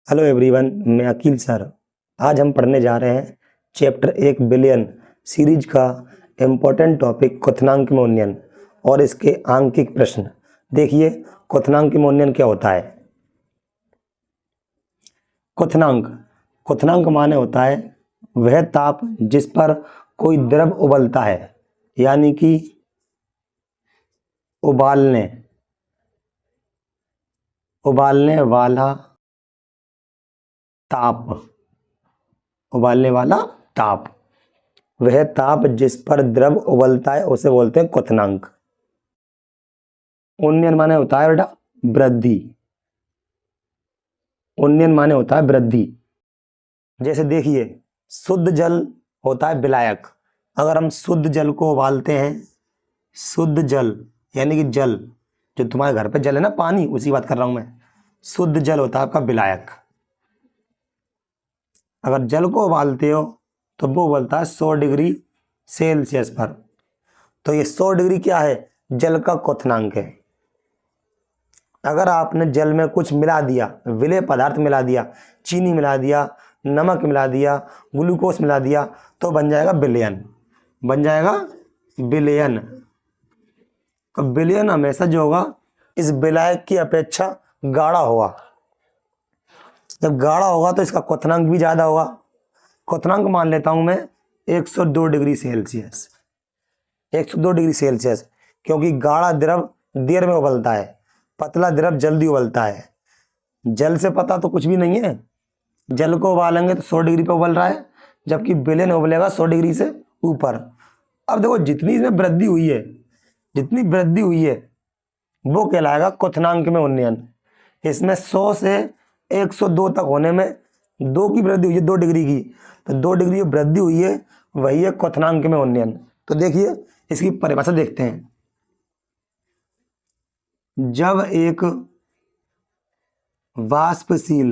Hello everyone, मैं Aqeel sir. आज हम पढ़ने जा रहे हैं चैप्टर 1 बिलियन सीरीज का इम्पोर्टेंट टॉपिक क्वथनांक में उन्नयन और इसके आंकिक प्रश्न। देखिए, क्वथनांक में उन्नयन क्या होता है। क्वथनांक क्वथनांक माने होता है वह ताप जिस पर कोई द्रव उबलता है, यानी कि उबालने वाला ताप। उबालने वाला ताप, वह ताप जिस पर द्रव उबलता है उसे बोलते हैं क्वथनांक। उन्नयन माने होता है बेटा वृद्धि। उन्नयन माने होता है वृद्धि। जैसे देखिए, शुद्ध जल होता है विलायक। अगर हम शुद्ध जल को उबालते हैं, शुद्ध जल यानी कि जल जो तुम्हारे घर पे जल है ना, पानी, उसी बात कर रहा हूं मैं। शुद्ध जल होता है आपका विलायक। अगर जल को उबालते हो तो वो उबलता है 100 डिग्री सेल्सियस पर। तो ये 100 डिग्री क्या है? जल का क्वथनांक है। अगर आपने जल में कुछ मिला दिया, विलेय पदार्थ मिला दिया, चीनी मिला दिया, नमक मिला दिया, ग्लूकोज मिला दिया, तो बन जाएगा विलयन। बन जाएगा विलयन। विलयन हमेशा जो होगा इस विलायक की अपेक्षा गाढ़ा होगा। जब गाढ़ा होगा तो इसका क्वथनांक भी ज्यादा होगा। क्वथनांक मान लेता हूं मैं 102 डिग्री सेल्सियस। 102 डिग्री सेल्सियस, क्योंकि गाढ़ा द्रव देर में उबलता है, पतला द्रव जल्दी उबलता है। जल से पता तो कुछ भी नहीं है। जल को उबालेंगे तो 100 डिग्री पे उबल रहा है, जबकि विलयन उबलेगा 100 डिग्री से ऊपर। अब देखो, जितनी इसमें वृद्धि हुई है, जितनी वृद्धि हुई है वो कहलाएगा क्वथनांक में उन्नयन। इसमें 100 से 102 तक होने में 2 की वृद्धि हुई है, 2 डिग्री की। तो 2 डिग्री वृद्धि हुई है, वही है क्वथनांक में उन्नयन। तो देखिए, इसकी परिभाषा देखते हैं। जब एक वाष्पशील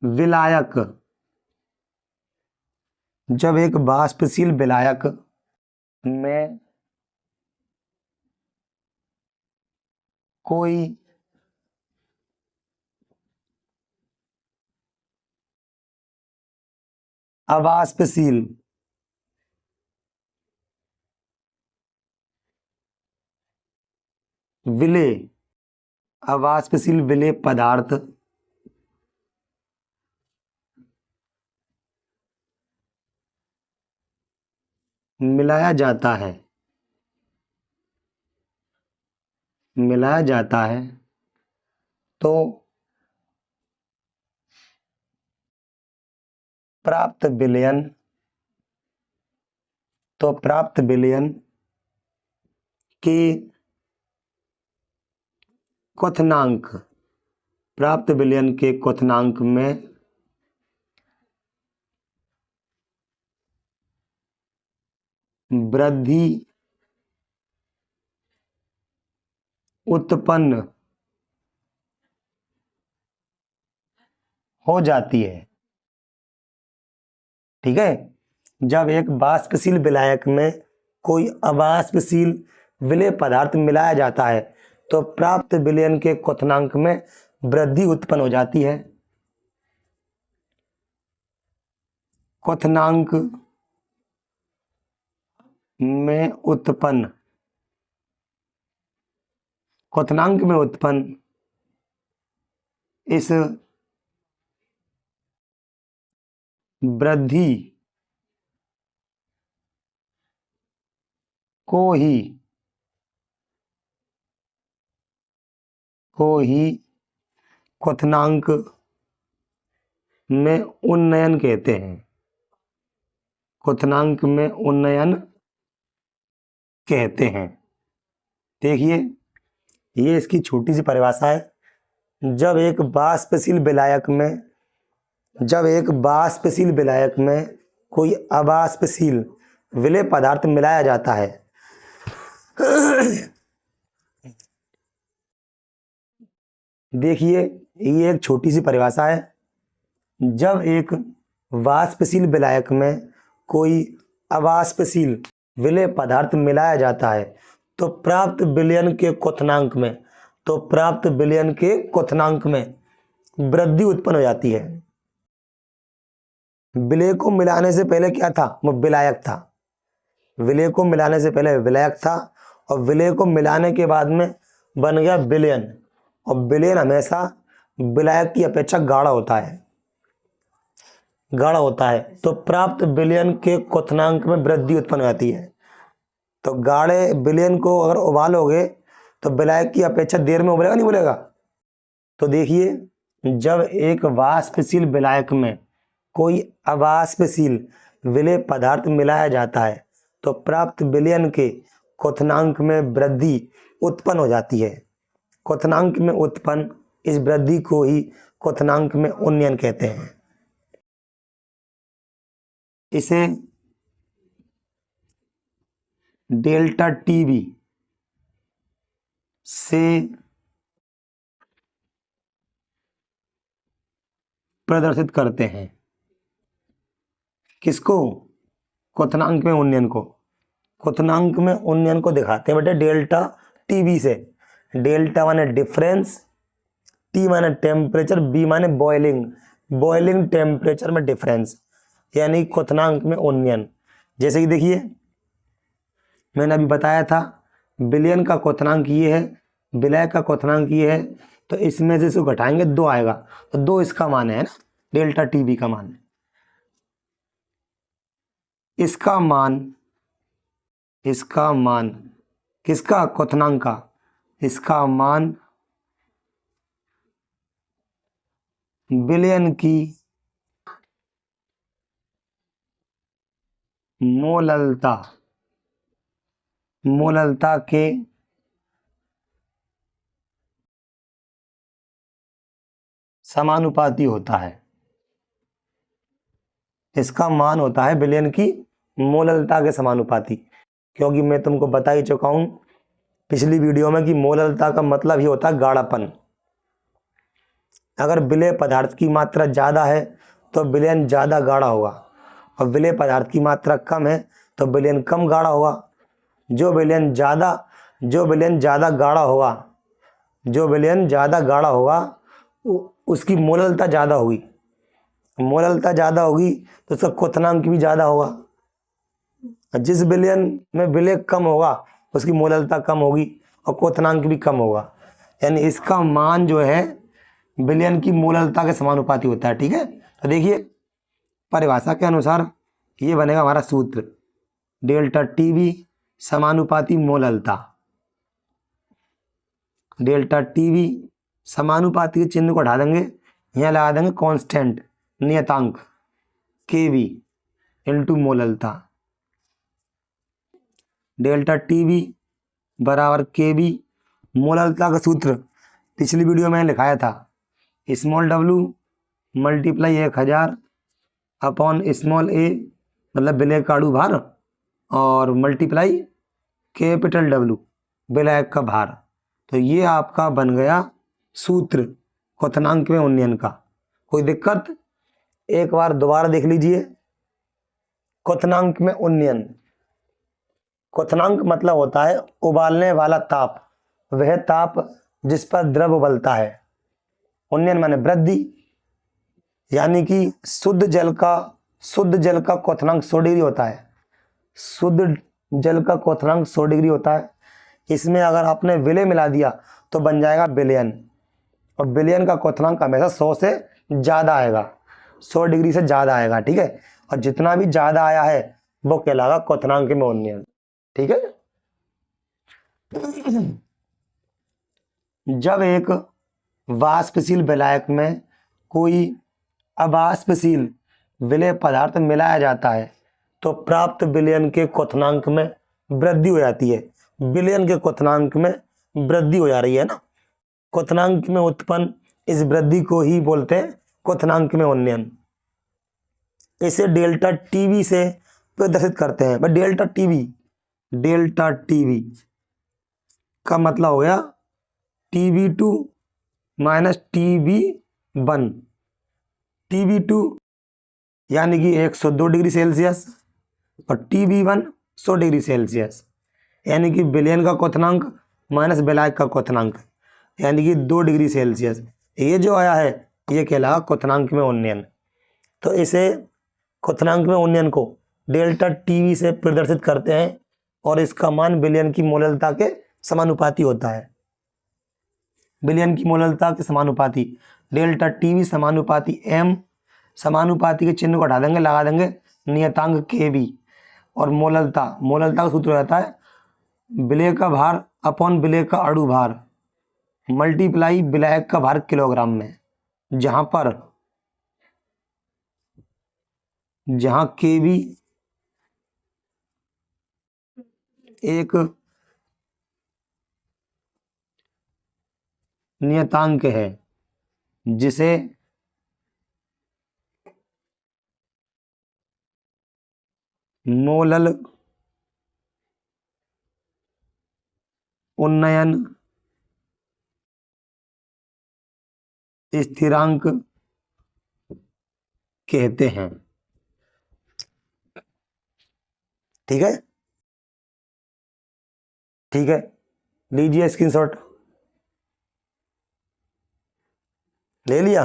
विलायक में कोई अवाष्पशील विलेय पदार्थ मिलाया जाता है तो प्राप्त विलयन के क्वथनांक में वृद्धि उत्पन्न हो जाती है। ठीक है। जब एक वाष्पशील विलायक में कोई अवाष्पशील विलेय पदार्थ मिलाया जाता है तो प्राप्त विलयन के क्वथनांक में वृद्धि उत्पन्न हो जाती है। क्वथनांक में उत्पन्न इस वृद्धि को ही क्वथनांक में उन्नयन कहते हैं। क्वथनांक में उन्नयन कहते हैं। देखिए, ये इसकी छोटी सी परिभाषा है। जब एक वाष्पशील विलायक में कोई अवाष्पशील विलेय पदार्थ मिलाया जाता है देखिए, ये एक छोटी सी परिभाषा है। जब एक वाष्पशील विलायक में कोई अवाष्पशील विलेय पदार्थ मिलाया जाता है तो प्राप्त विलयन के क्वथनांक में, तो प्राप्त विलयन के क्वथनांक में वृद्धि उत्पन्न हो जाती है। विलय को मिलाने से पहले क्या था, वो विलायक था। विलय को मिलाने से पहले विलायक था और विलय को मिलाने के बाद में बन गया विलयन, और विलयन हमेशा विलायक की अपेक्षा गाढ़ा होता है, गाढ़ा होता है। तो प्राप्त विलयन के क्वथनांक में वृद्धि उत्पन्न हो जाती है। तो गाढ़े विलयन को अगर उबालोगे तो विलायक की अपेक्षा देर में उबलेगा, नहीं उबलेगा। तो देखिए, जब एक वाष्पशील विलायक में कोई अवाष्पशील विलेय पदार्थ मिलाया जाता है तो प्राप्त विलयन के क्वथनांक में वृद्धि उत्पन्न हो जाती है। क्वथनांक में उत्पन्न इस वृद्धि को ही क्वथनांक में उन्नयन कहते हैं। इसे डेल्टा टीवी से प्रदर्शित करते हैं। किसको? क्वथनांक में उन्नयन को। क्वथनांक में उन्नयन को दिखाते हैं बेटे डेल्टा टीवी से। डेल्टा माने डिफरेंस, टी माने टेम्परेचर, बी माने बॉइलिंग, बॉइलिंग टेम्परेचर में डिफरेंस, यानी क्वथनांक में उन्नयन। जैसे कि देखिए, मैंने अभी बताया था विलयन का क्वथनांक ये है, विलय का क्वथनांक ये है, तो इसमें से इसको घटाएंगे 2 आएगा, तो 2 इसका मान है ना, डेल्टा टीवी का मान। इसका मान किसका? क्वथनांक का। इसका मान विलयन की मोललता के समानुपाती होता है। इसका मान होता है विलयन की मोललता के समानुपाती, क्योंकि मैं तुमको बता ही चुका हूं पिछली वीडियो में कि मोललता का मतलब ही होता है गाढ़ापन। अगर विलय पदार्थ की मात्रा ज़्यादा है तो विलयन ज़्यादा गाढ़ा होगा, और विलय पदार्थ की मात्रा कम है तो विलयन कम गाढ़ा होगा। जो विलयन ज़्यादा गाढ़ा होगा उसकी मोललता ज़्यादा होगी। मोललता ज़्यादा होगी तो उसका क्वथनांक भी ज़्यादा होगा। जिस विलयन में विलय कम होगा उसकी मोललता कम होगी और क्वथनांक भी कम होगा, यानी इसका मान जो है विलयन की मोललता के समानुपाती होता है। ठीक है, तो देखिए परिभाषा के अनुसार ये बनेगा हमारा सूत्र, डेल्टा टीवी समानुपाती मोललता। डेल्टा टीवी समानुपाती के चिन्ह को हटा देंगे, यहाँ लगा देंगे कांस्टेंट नियतांक केवी इंटू मोललता। डेल्टा टीवी बराबर केवी, मोललता का सूत्र पिछली वीडियो में लिखाया था, small W multiply 1000 upon small A मतलब विलय का अणु भार, और मल्टीप्लाई कैपिटल डब्लू विलायक का भार। तो ये आपका बन गया सूत्र क्वथनांक में उन्नयन का। कोई दिक्कत? एक बार दोबारा देख लीजिए। क्वथनांक में उन्नयन, क्वथनांक मतलब होता है उबालने वाला ताप, वह ताप जिस पर द्रव उबलता है। उन्नयन माने वृद्धि, यानी कि शुद्ध जल का क्वथनांक 100 डिग्री होता है। शुद्ध जल का क्वथनांक 100 डिग्री होता है। इसमें अगर आपने विलय मिला दिया तो बन जाएगा विलयन, और विलयन का क्वथनांक हमेशा 100 से ज़्यादा आएगा, 100 डिग्री से ज़्यादा आएगा। ठीक है, और जितना भी ज़्यादा आया है वो कहलाएगा क्वथनांक में उन्नयन। ठीक है, जब एक वाष्पशील विलायक में कोई अवाष्पशील विलय पदार्थ मिलाया जाता है तो प्राप्त विलयन के क्वथनांक में वृद्धि हो जाती है। विलयन के क्वथनांक में वृद्धि हो जा रही है ना, क्वथनांक में उत्पन्न इस वृद्धि को ही बोलते हैं क्वथनांक में उन्नयन। इसे डेल्टा टीवी से प्रदर्शित करते हैं। बट डेल्टा टीवी का मतलब हो गया TB2 माइनस TB1। TB2 यानी कि 102 डिग्री सेल्सियस और TB1 100 डिग्री सेल्सियस। यानी कि विलयन का क्वथनांक माइनस विलायक का क्वथनांक, यानी कि 2 डिग्री सेल्सियस। ये जो आया है ये कहलाया क्वथनांक में उन्नयन। तो इसे क्वथनांक में उन्नयन को डेल्टा टीवी से प्रदर्शित करते हैं और इसका मान विलयन की मोललता के समानुपाती होता है। विलयन की मोललता के समानुपाती, डेल्टा टीवी समानुपाती एम, समानुपाती के चिन्ह को हटा देंगे, लगा देंगे नियतांक के बी, और मोललता का सूत्र हो जाता है विलय का भार अपॉन विलय का अणु भार मल्टीप्लाई विलायक का भार किलोग्राम में, जहां के बी एक नियतांक है जिसे मोलल उन्नयन स्थिरांक कहते हैं। ठीक है, ठीक है, लीजिए स्क्रीनशॉट, ले लिया।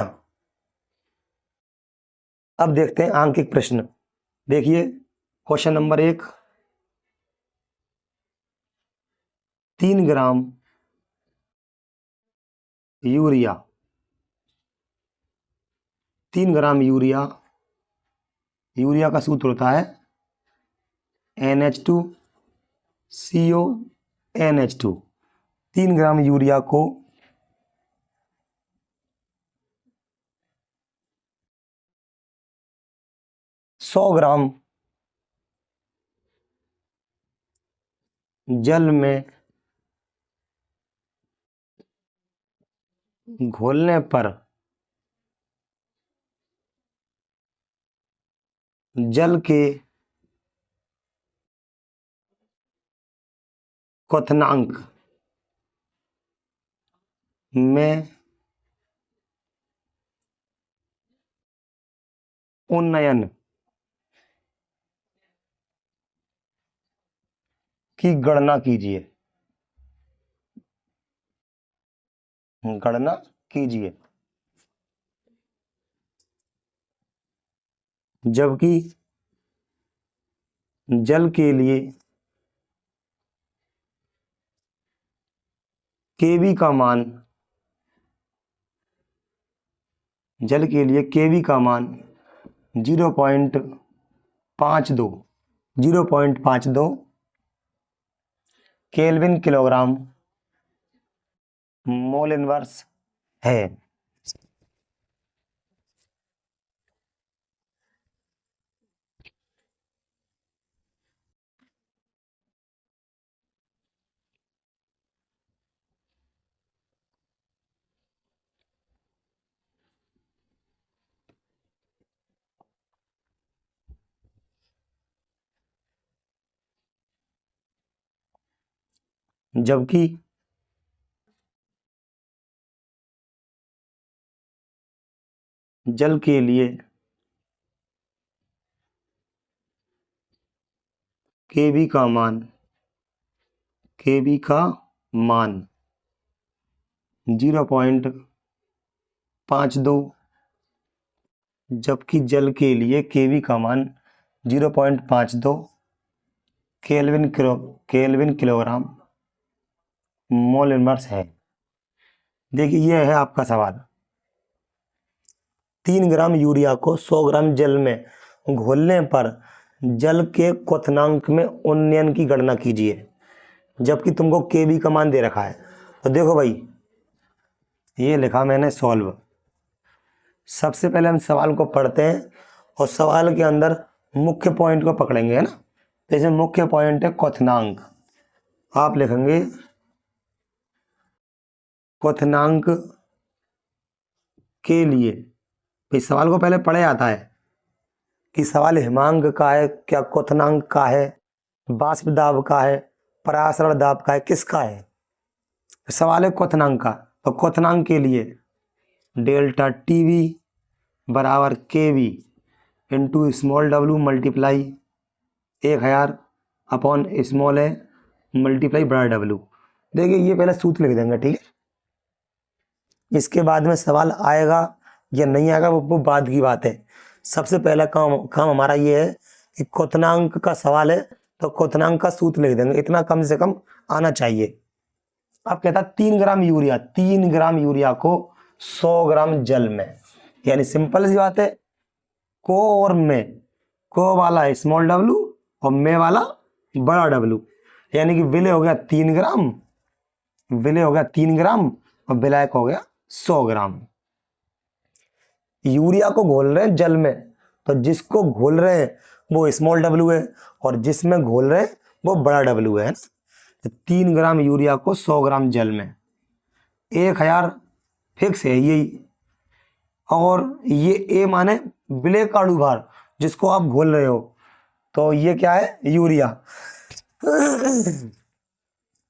अब देखते हैं आंकिक प्रश्न। देखिए question number 1, 3 gram urea, 3 gram urea, urea का सूत्र होता है NH2CO NH2। 3 ग्राम यूरिया को 100 ग्राम जल में घोलने पर जल के क्वथनांक में उन्नयन की गणना कीजिए। गणना कीजिए। जबकि जल के लिए केवी का मान, जल के लिए केवी का मान 0.52 केल्विन किलोग्राम मोल इनवर्स है। जबकि जल के लिए केवी का मान 0.52, जबकि जल के लिए केवी का मान 0.52 केल्विन किलोग्राम मोल इनवर्स है। देखिए यह है आपका सवाल। 3 ग्राम यूरिया को 100 ग्राम जल में घोलने पर जल के क्वथनांक में उन्नयन की गणना कीजिए, जबकि तुमको केवी का मान दे रखा है। तो देखो भाई, ये लिखा मैंने सॉल्व। सबसे पहले हम सवाल को पढ़ते हैं और सवाल के अंदर मुख्य पॉइंट को पकड़ेंगे, है ना। तो इसमें मुख्य पॉइंट है क्वथनांक। आप लिखेंगे क्वथनांक के लिए, भाई सवाल को पहले पढ़े आता है कि सवाल हिमांक का है, क्या क्वथनांक का है, वाष्प दाब का है, परासरण दाब का है, किसका है। सवाल है क्वथनांक का। तो क्वथनांक के लिए डेल्टा टीवी बराबर KV into small W multiply 1000 upon small है मल्टीप्लाई बड़ा डब्लू। देखिए ये पहले सूत्र लिख देंगे, ठीक है। इसके बाद में सवाल आएगा या नहीं आएगा वो बाद की बात है। सबसे पहला काम हमारा ये है कि क्वथनांक का सवाल है तो क्वथनांक का सूत्र लिख देंगे, इतना कम से कम आना चाहिए। अब कहता 3 ग्राम यूरिया, 3 ग्राम यूरिया को 100 ग्राम जल में, यानी सिंपल सी बात है, को और में, को वाला स्मॉल डब्लू और में वाला बड़ा डब्लू, यानी कि विलय हो गया 3 ग्राम, विलय हो गया 3 ग्राम और विलायक हो गया 100 ग्राम। यूरिया को घोल रहे हैं जल में, तो जिसको घोल रहे हैं वो स्मॉल डब्लू है और जिसमें घोल रहे हैं वो बड़ा डब्लू है। 3 ग्राम यूरिया को 100 ग्राम जल में, 1000 फिक्स है यही, और ये ए माने विलय का अणुभार जिसको आप घोल रहे हो, तो ये क्या है यूरिया।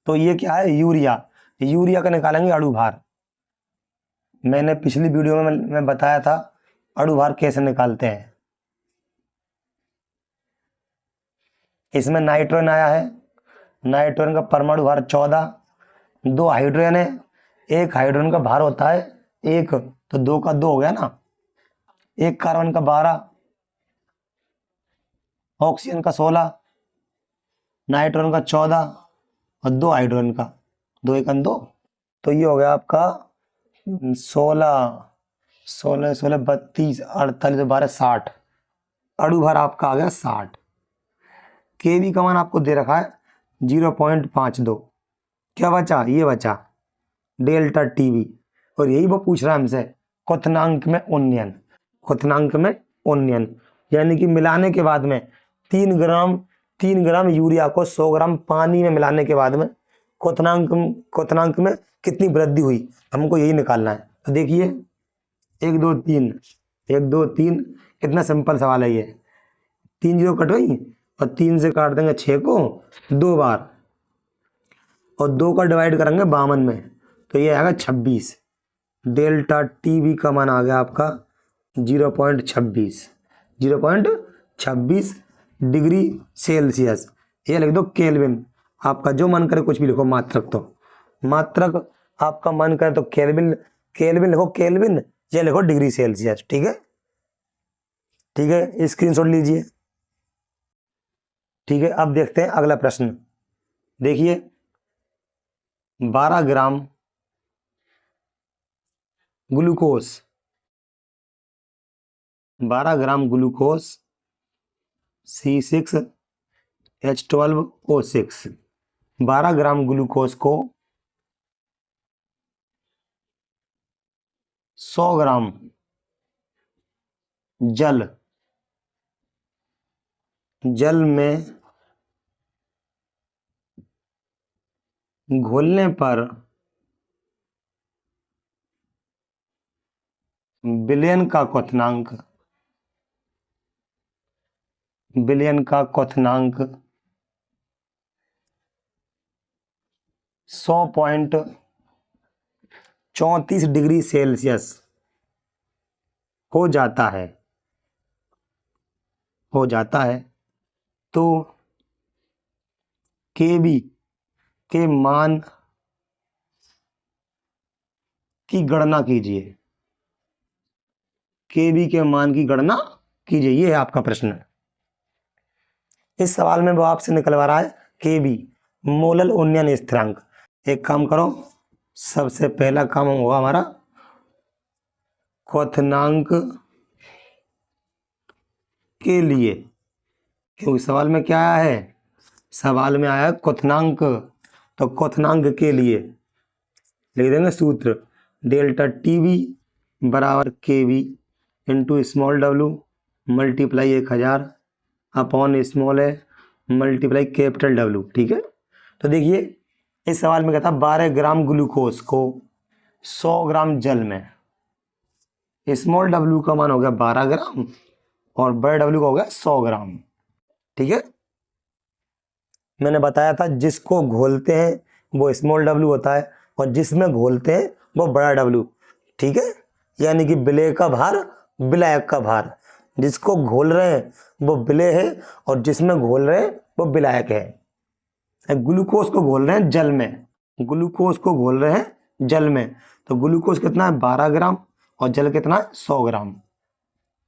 तो ये क्या है यूरिया, यूरिया का निकालेंगे अणुभार। मैंने पिछली वीडियो में मैं बताया था अणुभार कैसे निकालते हैं। इसमें नाइट्रोजन आया है, नाइट्रोजन का परमाणु भार 14, 2 हाइड्रोजन है, 1 हाइड्रोजन का भार होता है 1, तो 2 का 2 हो गया ना, 1 कार्बन का 12, ऑक्सीजन का 16, नाइट्रोजन का 14 और 2 हाइड्रोजन का 2 1 2, तो ये हो गया आपका 16 16 16 32 48 12 60, अणुभार आपका आ गया 60। केवी का मान आपको दे रखा है 0.52, क्या बचा, ये बचा डेल्टा टीवी, और यही वो पूछ रहा है हमसे क्वथनांक में उन्नयन, क्वथनांक में उन्नयन, यानी कि मिलाने के बाद में 3 ग्राम यूरिया को 100 ग्राम पानी में मिलाने के बाद में क्वथनांक में कितनी वृद्धि हुई, हमको यही निकालना है। तो देखिए 1 2 3 1 2 3, इतना सिंपल सवाल है ये। 3 0 कट गई और 3 से काट देंगे 6 को 2 बार, और 2 का डिवाइड करेंगे 52 में, तो ये आएगा 26। डेल्टा टीवी का मान आ गया आपका 0.26 डिग्री सेल्सियस। ये लिख दो केल्विन, आपका जो मन करे कुछ भी लिखो, मात्रक तो मात्रक आपका मन करे तो केल्विन लिखो, केल्विन या लिखो डिग्री सेल्सियस, ठीक है, ठीक है, स्क्रीनशॉट लीजिए। ठीक है, अब देखते हैं अगला प्रश्न। देखिए 12 gram glucose, 12 gram glucose C6H12O6, 12 gram glucose को 100 ग्राम जल में घोलने पर विलयन का क्वथनांक 100.34 डिग्री सेल्सियस हो जाता है, तो केबी के मान की गणना कीजिए, केबी के मान की गणना कीजिए, ये है आपका प्रश्न। इस सवाल में वो आपसे निकलवा रहा है केबी, मोलल उन्नयन स्थिरांक। एक काम करो, सबसे पहला काम होगा हमारा क्वथनांक के लिए, क्योंकि सवाल में क्या आया है, सवाल में आया है क्वथनांक, तो क्वथनांक के लिए लिख देंगे सूत्र, डेल्टा टीवी बराबर KV into small W multiply 1000 upon small है मल्टीप्लाई कैपिटल डब्लू, ठीक है। तो देखिए इस सवाल में कहता 12 ग्राम ग्लूकोज को 100 ग्राम जल में, स्मॉल डब्लू का मान हो गया 12 ग्राम और बड़े डब्लू का हो गया 100 ग्राम, ठीक है। मैंने बताया था जिसको घोलते हैं वो स्मॉल डब्लू होता है और जिसमें घोलते हैं वो बड़ा डब्लू, ठीक है, यानी कि विलय का भार विलायक का भार, जिसको घोल रहे हैं वो विलय है और जिसमें घोल रहे हैं वो विलायक है। ग्लूकोज को घोल रहे हैं जल में, ग्लूकोज को घोल रहे हैं जल में, तो ग्लूकोज कितना है 12 ग्राम और जल कितना है 100 ग्राम।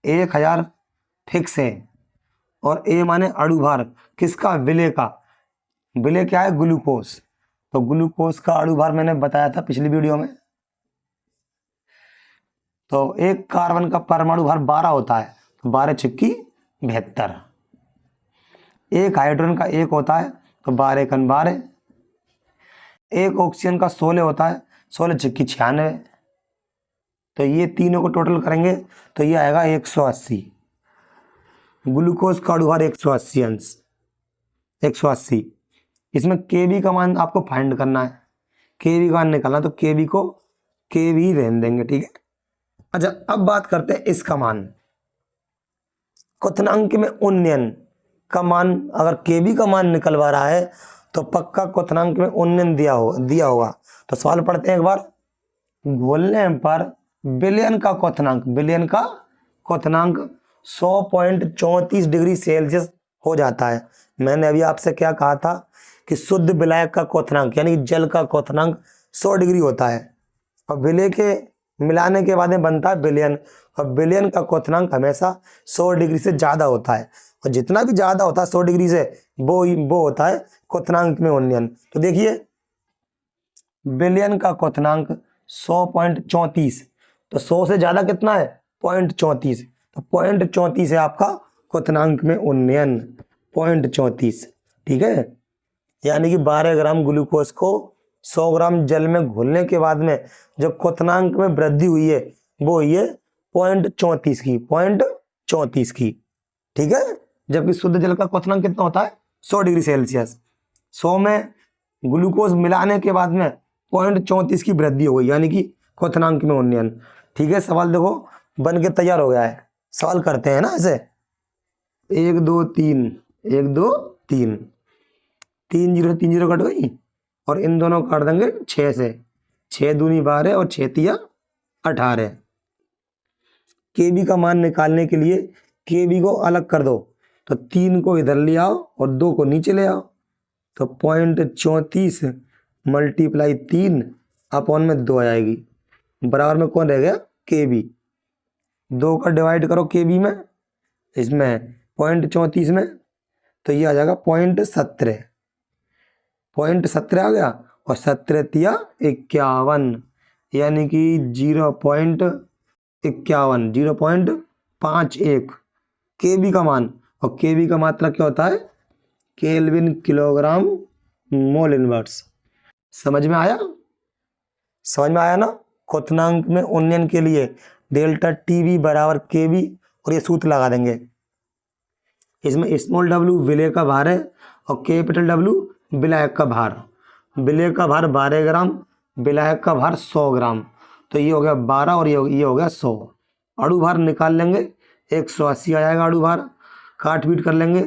1000 फिक्स है और ए माने अणुभार किसका, विलय का। विलय क्या है, ग्लूकोज। तो ग्लूकोज का अणुभार मैंने बताया था पिछली वीडियो में। तो एक कार्बन का परमाणु भार 12 होता है, तो 12 छिक्की 72। एक हाइड्रोजन का 1 होता है, तो 12 एकन 12। एक ऑक्सीजन का 16 होता है, 16 छिक्की 96। तो ये तीनों को टोटल करेंगे तो ये आएगा 180। ग्लूकोज का अणुभार 180 अंश, 180। इसमें केबी का मान आपको फाइंड करना है, केबी का मान निकालना, तो केबी को केबी रहने देंगे, ठीक है। अच्छा, अब बात करते हैं इसका मान। क्वथनांक में उन्नयन का मान, अगर केबी का मान निकलवा रहा है तो पक्का क्वथनांक में उन्नयन दिया होगा। तो सवाल पढ़ते हैं एक बार। घोलने पर विलयन का क्वथनांक, विलयन का क्वथनांक 100.34 डिग्री सेल्सियस हो जाता है। मैंने अभी आपसे क्या कहा था कि शुद्ध विलायक का क्वथनांक यानी जल का क्वथनांक 100 डिग्री होता है और विलय के मिलाने के बाद में बनता है विलयन, और विलयन का क्वथनांक हमेशा 100 डिग्री से ज़्यादा होता है, और जितना भी ज़्यादा होता है 100 डिग्री से वो होता है क्वथनांक में उन्नयन। तो देखिए विलयन का क्वथनांक 100.34, तो 100 से ज़्यादा कितना है 0.34, तो 0.34 है आपका क्वथनांक में उन्नयन, 0.34, ठीक है। यानी कि 12 ग्राम ग्लूकोज को 100 ग्राम जल में घोलने के बाद में जो क्वथनांक में वृद्धि हुई है वो हुई है 0.34 की, 0.34 की, ठीक है। जबकि शुद्ध जल का क्वथनांक कितना होता है 100 डिग्री सेल्सियस। 100 में ग्लूकोज मिलाने के बाद में 0.34 की वृद्धि हो गई, यानी कि क्वथनांक में उन्नयन, ठीक है। सवाल देखो बन के तैयार हो गया है। सवाल करते हैं ना ऐसे, 1 2 3, 1 2 3, 3 0 3 0 कट गई और इन दोनों काट देंगे 6 से, 6 दूनी 12 और 6 तिया 18। केबी का मान निकालने के लिए केबी को अलग कर दो, तो 3 को इधर ले आओ और 2 को नीचे ले आओ, तो 0.34 मल्टीप्लाई 3 अपॉन में 2 आ जाएगी, बराबर में कौन रह गया केबी। 2 का डिवाइड करो केबी में, इसमें 0.34 में, तो ये आ जाएगा 0.17, 0.17 आ गया और 17 तिया 51, यानी कि 0.51, 0.51 केबी का मान। और केबी का मात्रा क्या होता है केल्विन किलोग्राम मोल इनवर्स। समझ में आया, समझ में आया ना। क्वथनांक में उन्नयन के लिए डेल्टा टीबी बराबर केबी, और ये सूत्र लगा देंगे। इसमें स्मॉल डब्ल्यू विलय का भार है और कैपिटल डब्ल्यू विलायक का भार। विलय का भार 12 ग्राम, विलायक का भार 100 ग्राम, तो ये हो गया 12 और ये हो गया 100। अणु भार निकाल लेंगे, 180 आ जाएगा अणु भार। काट पीट कर लेंगे,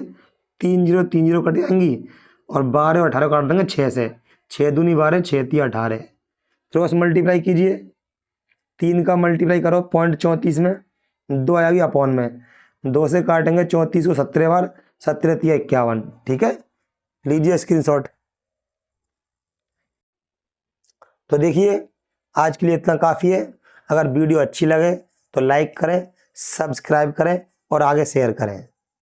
3 0 3 0 कट जाएंगी और 12 और 18 काट देंगे 6 से, 6 दूनी 12, 6 तिया 18। क्रॉस मल्टीप्लाई कीजिए, 3 का मल्टीप्लाई करो 0.34 में, 2 आएगी अपॉन में, 2 से काटेंगे 34 को 17 बार, 17 तिया 51, ठीक है। लीजिए स्क्रीनशॉट। तो देखिए आज के लिए इतना काफ़ी है। अगर वीडियो अच्छी लगे तो लाइक करें, सब्सक्राइब करें और आगे शेयर करें।